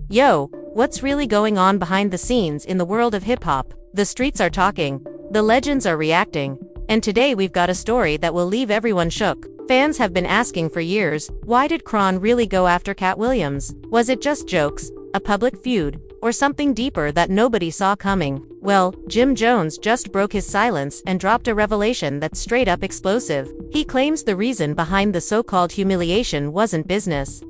Yo, what's really going on behind the scenes in the world of hip-hop? The streets are talking, the legends are reacting, and today we've got a story that will leave everyone shook. Fans have been asking for years, why did Camron really go after Katt Williams? Was it just jokes, a public feud, or something deeper that nobody saw coming? Well, Jim Jones just broke his silence and dropped a revelation that's straight up explosive. He claims the reason behind the so-called humiliation wasn't business,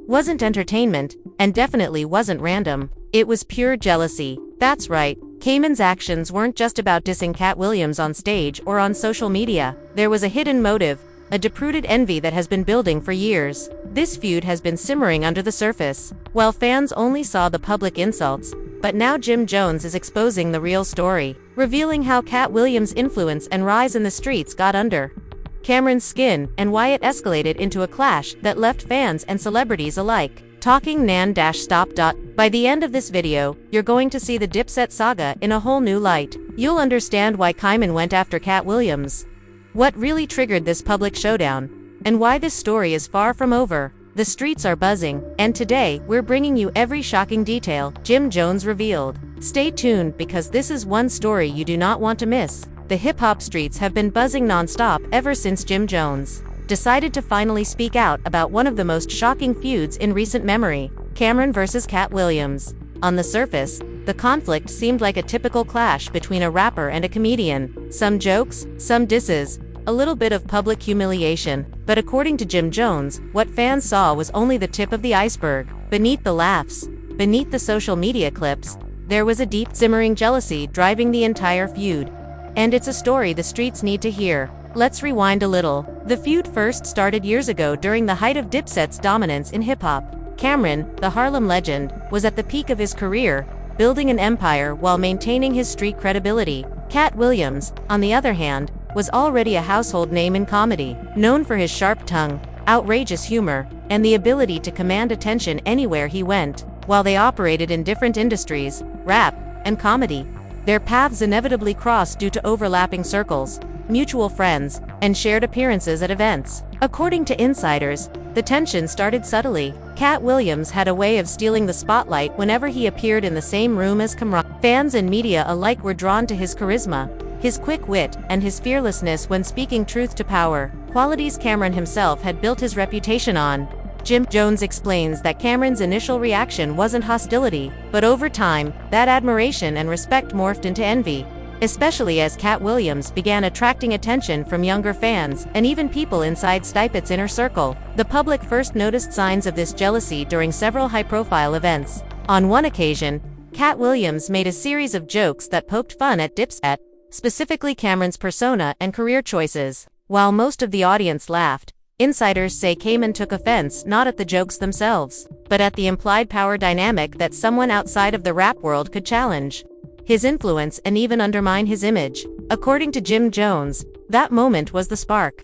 wasn't entertainment, and definitely wasn't random. It was pure jealousy. That's right, Camron's actions weren't just about dissing Katt Williams on stage or on social media. There was a hidden motive, a deep-rooted envy that has been building for years. This feud has been simmering under the surface, while fans only saw the public insults. But now Jim Jones is exposing the real story, revealing how Katt Williams' influence and rise in the streets got under Camron's skin and why it escalated into a clash that left fans and celebrities alike talking non-stop. By the end of this video, you're going to see the Dipset saga in a whole new light. You'll understand why Camron went after Katt Williams, what really triggered this public showdown, and why this story is far from over. The streets are buzzing, and today we're bringing you every shocking detail Jim Jones revealed. Stay tuned because this is one story you do not want to miss. The hip-hop streets have been buzzing non-stop ever since Jim Jones decided to finally speak out about one of the most shocking feuds in recent memory, Camron versus Katt Williams. On the surface, the conflict seemed like a typical clash between a rapper and a comedian. Some jokes, some disses, a little bit of public humiliation. But according to Jim Jones, what fans saw was only the tip of the iceberg. Beneath the laughs, beneath the social media clips, there was a deep, simmering jealousy driving the entire feud. And it's a story the streets need to hear. Let's rewind a little. The feud first started years ago during the height of Dipset's dominance in hip-hop. Camron, the Harlem legend, was at the peak of his career, building an empire while maintaining his street credibility. Katt Williams, on the other hand, was already a household name in comedy, known for his sharp tongue, outrageous humor, and the ability to command attention anywhere he went. While they operated in different industries, rap and comedy, their paths inevitably crossed due to overlapping circles, mutual friends, and shared appearances at events. According to insiders, the tension started subtly. Katt Williams had a way of stealing the spotlight whenever he appeared in the same room as Camron. Fans and media alike were drawn to his charisma, his quick wit, and his fearlessness when speaking truth to power, qualities Camron himself had built his reputation on. Jim Jones explains that Camron's initial reaction wasn't hostility, but over time, that admiration and respect morphed into envy, especially as Katt Williams began attracting attention from younger fans and even people inside Stipe's inner circle. The public first noticed signs of this jealousy during several high-profile events. On one occasion, Katt Williams made a series of jokes that poked fun at Dipset, specifically Camron's persona and career choices. While most of the audience laughed, insiders say Camron took offense not at the jokes themselves, but at the implied power dynamic that someone outside of the rap world could challenge his influence and even undermine his image. According to Jim Jones, that moment was the spark,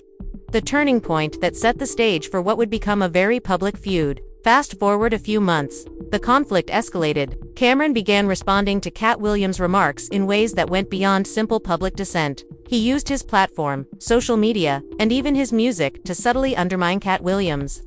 the turning point that set the stage for what would become a very public feud. Fast forward a few months, the conflict escalated. Camron began responding to Katt Williams' remarks in ways that went beyond simple public dissent. He used his platform, social media, and even his music to subtly undermine Katt Williams,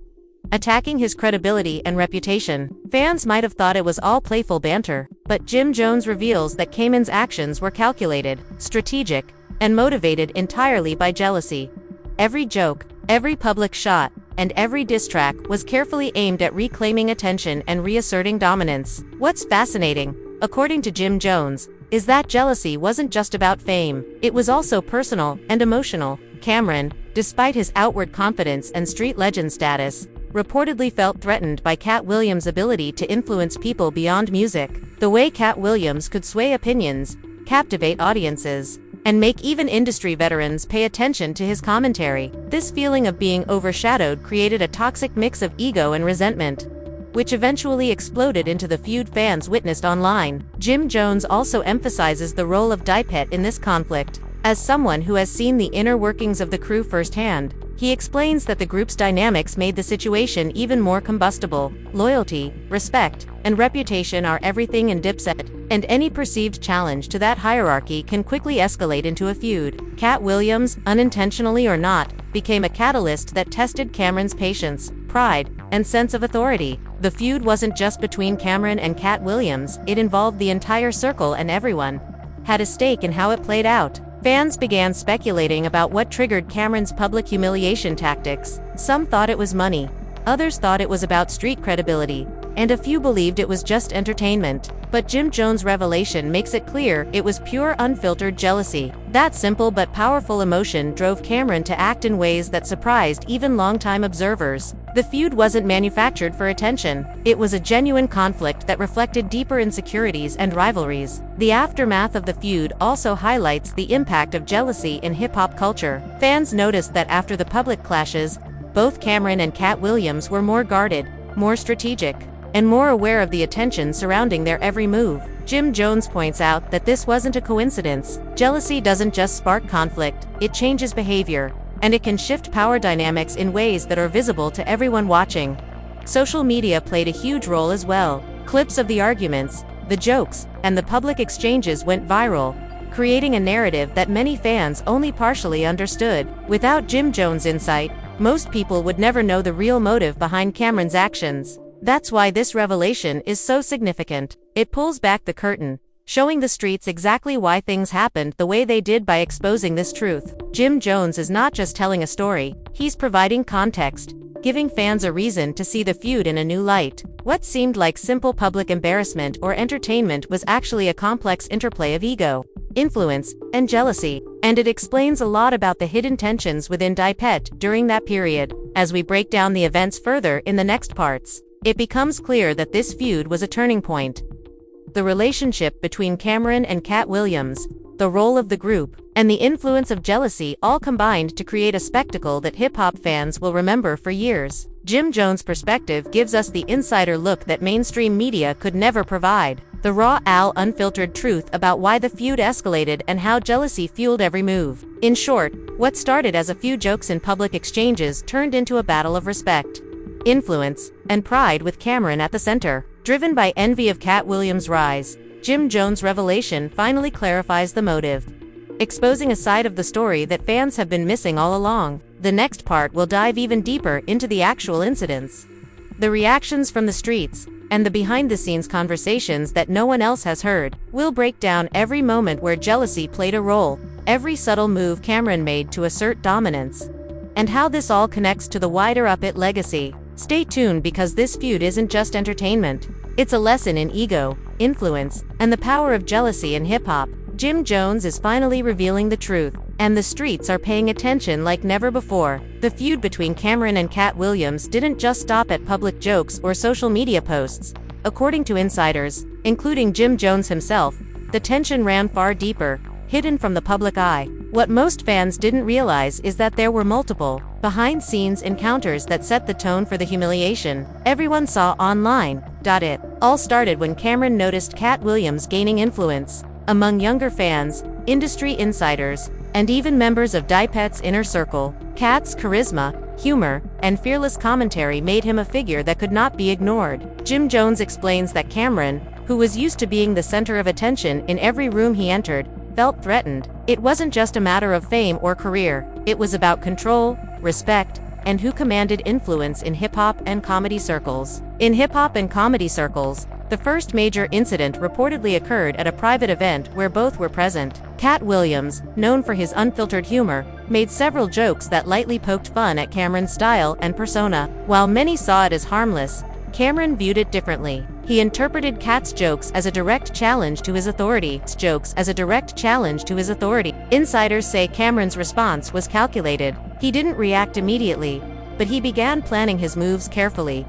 attacking his credibility and reputation. Fans might have thought it was all playful banter, but Jim Jones reveals that Camron's actions were calculated, strategic, and motivated entirely by jealousy. Every joke, every public shot, and every diss track was carefully aimed at reclaiming attention and reasserting dominance. What's fascinating, according to Jim Jones, is that jealousy wasn't just about fame. It was also personal and emotional. Camron, despite his outward confidence and street legend status, reportedly felt threatened by Katt Williams' ability to influence people beyond music. The way Katt Williams could sway opinions, captivate audiences, and make even industry veterans pay attention to his commentary. This feeling of being overshadowed created a toxic mix of ego and resentment, which eventually exploded into the feud fans witnessed online. Jim Jones also emphasizes the role of Dipset in this conflict. As someone who has seen the inner workings of the crew firsthand, he explains that the group's dynamics made the situation even more combustible. Loyalty, respect, and reputation are everything in Dipset, and any perceived challenge to that hierarchy can quickly escalate into a feud. Katt Williams, unintentionally or not, became a catalyst that tested Camron's patience, pride, and sense of authority. The feud wasn't just between Camron and Katt Williams, it involved the entire circle, and everyone had a stake in how it played out. Fans began speculating about what triggered Camron's public humiliation tactics. Some thought it was money, others thought it was about street credibility, and a few believed it was just entertainment. But Jim Jones' revelation makes it clear it was pure, unfiltered jealousy. That simple but powerful emotion drove Camron to act in ways that surprised even longtime observers. The feud wasn't manufactured for attention. It was a genuine conflict that reflected deeper insecurities and rivalries. The aftermath of the feud also highlights the impact of jealousy in hip-hop culture. Fans noticed that after the public clashes, both Camron and Katt Williams were more guarded, more strategic, and more aware of the attention surrounding their every move. Jim Jones points out that this wasn't a coincidence. Jealousy doesn't just spark conflict, it changes behavior, and it can shift power dynamics in ways that are visible to everyone watching. Social media played a huge role as well. Clips of the arguments, the jokes, and the public exchanges went viral, creating a narrative that many fans only partially understood. Without Jim Jones' insight, most people would never know the real motive behind Camron's actions. That's why this revelation is so significant. It pulls back the curtain, showing the streets exactly why things happened the way they did by exposing this truth. Jim Jones is not just telling a story, he's providing context, giving fans a reason to see the feud in a new light. What seemed like simple public embarrassment or entertainment was actually a complex interplay of ego, influence, and jealousy, and it explains a lot about the hidden tensions within DiePet during that period. As we break down the events further in the next parts, it becomes clear that this feud was a turning point. The relationship between Camron and Katt Williams, the role of the group, and the influence of jealousy all combined to create a spectacle that hip-hop fans will remember for years. Jim Jones' perspective gives us the insider look that mainstream media could never provide. The raw, unfiltered truth about why the feud escalated and how jealousy fueled every move. In short, what started as a few jokes in public exchanges turned into a battle of respect, influence, and pride, with Camron at the center. Driven by envy of Katt Williams' rise, Jim Jones' revelation finally clarifies the motive, exposing a side of the story that fans have been missing all along. The next part will dive even deeper into the actual incidents, the reactions from the streets, and the behind-the-scenes conversations that no one else has heard. We'll break down every moment where jealousy played a role, every subtle move Camron made to assert dominance, and how this all connects to the wider UP It legacy. Stay tuned, because this feud isn't just entertainment. It's a lesson in ego, influence, and the power of jealousy in hip-hop. Jim Jones is finally revealing the truth, and the streets are paying attention like never before. The feud between Camron and Katt Williams didn't just stop at public jokes or social media posts. According to insiders, including Jim Jones himself, the tension ran far deeper, hidden from the public eye. What most fans didn't realize is that there were multiple, behind-scenes encounters that set the tone for the humiliation everyone saw online. It all started when Camron noticed Katt Williams gaining influence among younger fans, industry insiders, and even members of DiePet's inner circle. Katt's charisma, humor, and fearless commentary made him a figure that could not be ignored. Jim Jones explains that Camron, who was used to being the center of attention in every room he entered, felt threatened. It wasn't just a matter of fame or career, it was about control, respect, and who commanded influence in hip-hop and comedy circles. In hip-hop and comedy circles, the first major incident reportedly occurred at a private event where both were present. Katt Williams, known for his unfiltered humor, made several jokes that lightly poked fun at Camron's style and persona. While many saw it as harmless, Camron viewed it differently. He interpreted Katt's jokes as a direct challenge to his authority. Insiders say Camron's response was calculated. He didn't react immediately, but he began planning his moves carefully,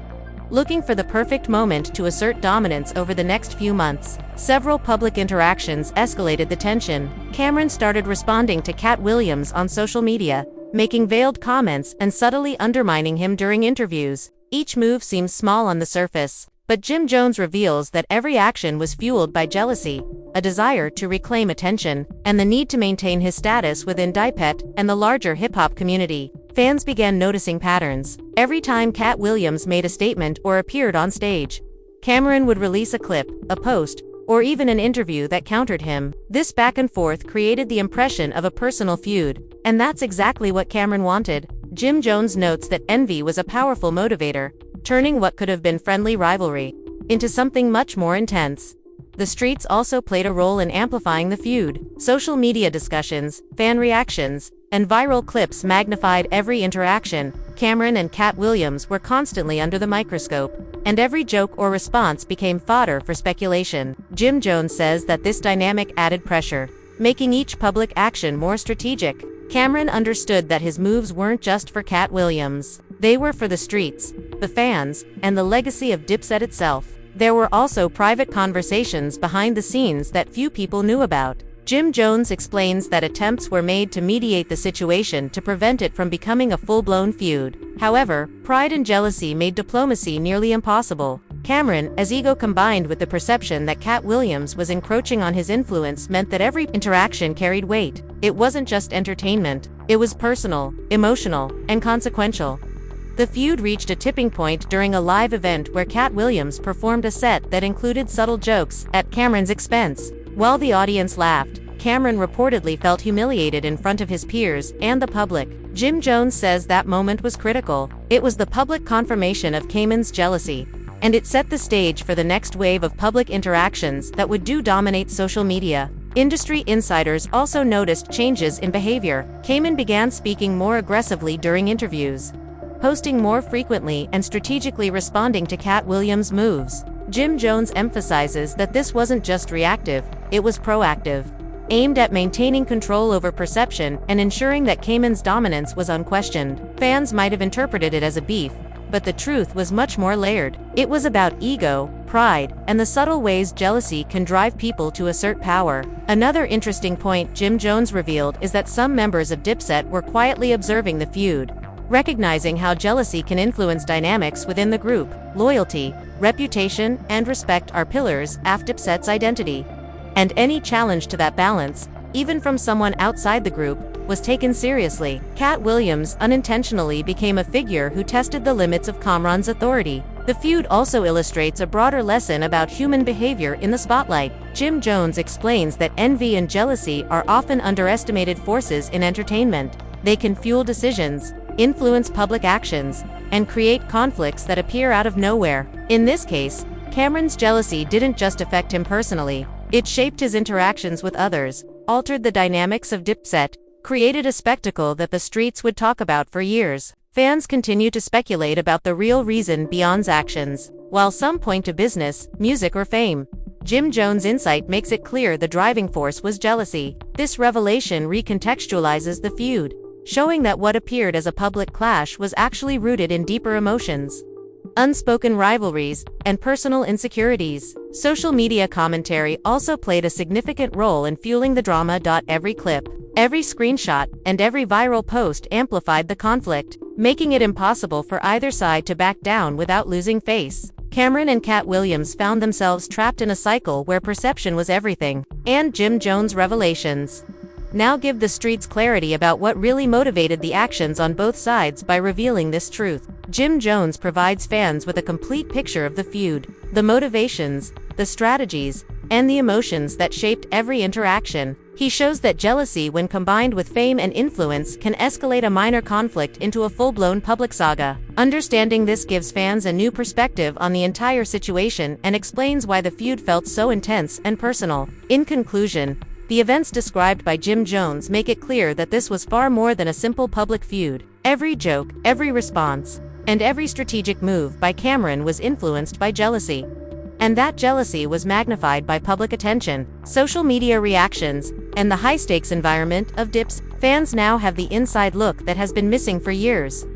looking for the perfect moment to assert dominance. Over the next few months, several public interactions escalated the tension. Camron started responding to Katt Williams on social media, making veiled comments and subtly undermining him during interviews. Each move seems small on the surface, but Jim Jones reveals that every action was fueled by jealousy, a desire to reclaim attention, and the need to maintain his status within DiePet and the larger hip-hop community. Fans began noticing patterns. Every time Katt Williams made a statement or appeared on stage, Camron would release a clip, a post, or even an interview that countered him. This back and forth created the impression of a personal feud, and that's exactly what Camron wanted. Jim Jones notes that envy was a powerful motivator. turning what could have been friendly rivalry into something much more intense. The streets also played a role in amplifying the feud. Social media discussions, fan reactions, and viral clips magnified every interaction. Camron and Katt Williams were constantly under the microscope, and every joke or response became fodder for speculation. Jim Jones says that this dynamic added pressure, making each public action more strategic. Camron understood that his moves weren't just for Katt Williams. They were for the streets, the fans, and the legacy of Dipset itself. There were also private conversations behind the scenes that few people knew about. Jim Jones explains that attempts were made to mediate the situation to prevent it from becoming a full-blown feud. However, pride and jealousy made diplomacy nearly impossible. Camron, as ego combined with the perception that Katt Williams was encroaching on his influence, meant that every interaction carried weight. It wasn't just entertainment, it was personal, emotional, and consequential. The feud reached a tipping point during a live event where Katt Williams performed a set that included subtle jokes at Camron's expense. While the audience laughed, Camron reportedly felt humiliated in front of his peers and the public. Jim Jones says that moment was critical. It was the public confirmation of Camron's jealousy, and it set the stage for the next wave of public interactions that would dominate social media. Industry insiders also noticed changes in behavior. Camron began speaking more aggressively during interviews, posting more frequently and strategically responding to Katt Williams' moves. Jim Jones emphasizes that this wasn't just reactive, it was proactive, aimed at maintaining control over perception and ensuring that Camron's dominance was unquestioned. Fans might have interpreted it as a beef, but the truth was much more layered. It was about ego, pride, and the subtle ways jealousy can drive people to assert power. Another interesting point Jim Jones revealed is that some members of Dipset were quietly observing the feud, recognizing how jealousy can influence dynamics within the group. Loyalty, reputation, and respect are pillars of Dipset's identity, and any challenge to that balance, even from someone outside the group, was taken seriously. Katt Williams unintentionally became a figure who tested the limits of Camron's authority. The feud also illustrates a broader lesson about human behavior in the spotlight. Jim Jones explains that envy and jealousy are often underestimated forces in entertainment. They can fuel decisions, influence public actions, and create conflicts that appear out of nowhere. In this case, Camron's jealousy didn't just affect him personally, it shaped his interactions with others, altered the dynamics of Dipset, created a spectacle that the streets would talk about for years. Fans continue to speculate about the real reason beyond actions, while some point to business, music, or fame. Jim Jones' insight makes it clear the driving force was jealousy. This revelation recontextualizes the feud, showing that what appeared as a public clash was actually rooted in deeper emotions, unspoken rivalries, and personal insecurities. Social media commentary also played a significant role in fueling the drama. Every clip, every screenshot, and every viral post amplified the conflict, making it impossible for either side to back down without losing face. Camron and Katt Williams found themselves trapped in a cycle where perception was everything, and Jim Jones' revelations now give the streets clarity about what really motivated the actions on both sides by revealing this truth. Jim Jones provides fans with a complete picture of the feud, the motivations, the strategies, and the emotions that shaped every interaction. He shows that jealousy, when combined with fame and influence, can escalate a minor conflict into a full-blown public saga. Understanding this gives fans a new perspective on the entire situation and explains why the feud felt so intense and personal. In conclusion, the events described by Jim Jones make it clear that this was far more than a simple public feud. Every joke, every response, and every strategic move by Camron was influenced by jealousy. And that jealousy was magnified by public attention, social media reactions, and the high-stakes environment of Dips. Fans now have the inside look that has been missing for years,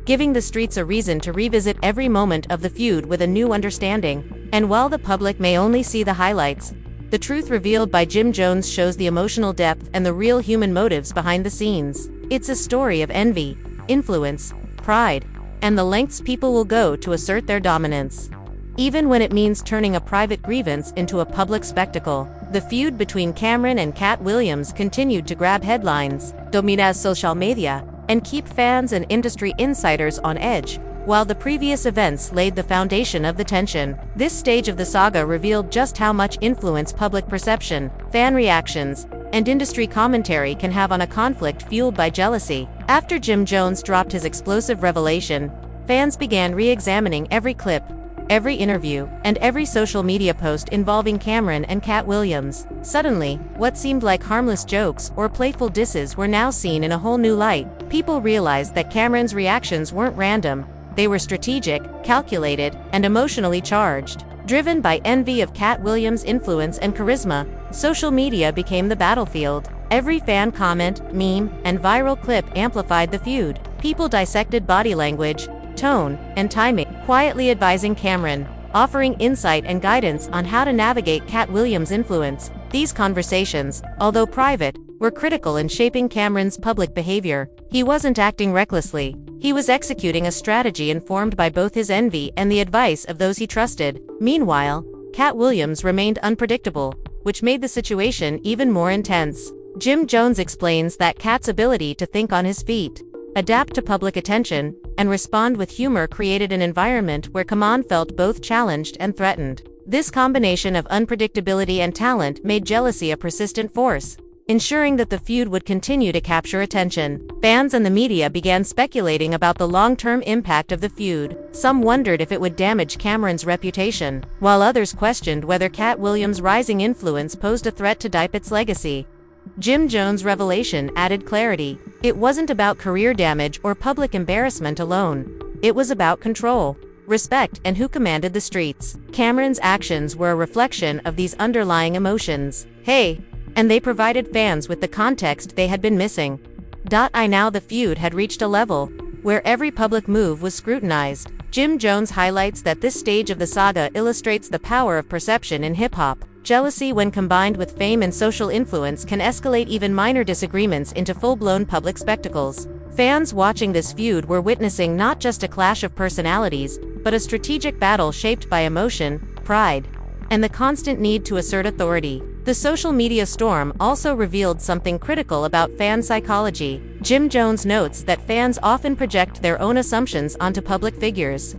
giving the streets a reason to revisit every moment of the feud with a new understanding. And while the public may only see the highlights, the truth revealed by Jim Jones shows the emotional depth and the real human motives behind the scenes. It's a story of envy, influence, pride, and the lengths people will go to assert their dominance, even when it means turning a private grievance into a public spectacle. The feud between Camron and Katt Williams continued to grab headlines, dominate social media, and keep fans and industry insiders on edge. While the previous events laid the foundation of the tension, this stage of the saga revealed just how much influence public perception, fan reactions, and industry commentary can have on a conflict fueled by jealousy. After Jim Jones dropped his explosive revelation, fans began re-examining every clip, every interview, and every social media post involving Camron and Katt Williams. Suddenly, what seemed like harmless jokes or playful disses were now seen in a whole new light. People realized that Camron's reactions weren't random, they were strategic, calculated, and emotionally charged. Driven by envy of Katt Williams' influence and charisma, social media became the battlefield. Every fan comment, meme, and viral clip amplified the feud. People dissected body language, tone, and timing, quietly advising Camron, offering insight and guidance on how to navigate Katt Williams' influence. These conversations, although private, were critical in shaping Camron's public behavior. He wasn't acting recklessly. He was executing a strategy informed by both his envy and the advice of those he trusted. Meanwhile, Katt Williams remained unpredictable, which made the situation even more intense. Jim Jones explains that Katt's ability to think on his feet, adapt to public attention, and respond with humor created an environment where Camron felt both challenged and threatened. This combination of unpredictability and talent made jealousy a persistent force, ensuring that the feud would continue to capture attention. Fans and the media began speculating about the long-term impact of the feud. Some wondered if it would damage Camron's reputation, while others questioned whether Katt Williams' rising influence posed a threat to Dippett's legacy. Jim Jones' revelation added clarity. It wasn't about career damage or public embarrassment alone. It was about control, respect, and who commanded the streets. Camron's actions were a reflection of these underlying emotions. And they provided fans with the context they had been missing. Now the feud had reached a level where every public move was scrutinized. Jim Jones highlights that this stage of the saga illustrates the power of perception in hip-hop. Jealousy, when combined with fame and social influence, can escalate even minor disagreements into full-blown public spectacles. Fans watching this feud were witnessing not just a clash of personalities, but a strategic battle shaped by emotion, pride, and the constant need to assert authority. The social media storm also revealed something critical about fan psychology. Jim Jones notes that fans often project their own assumptions onto public figures.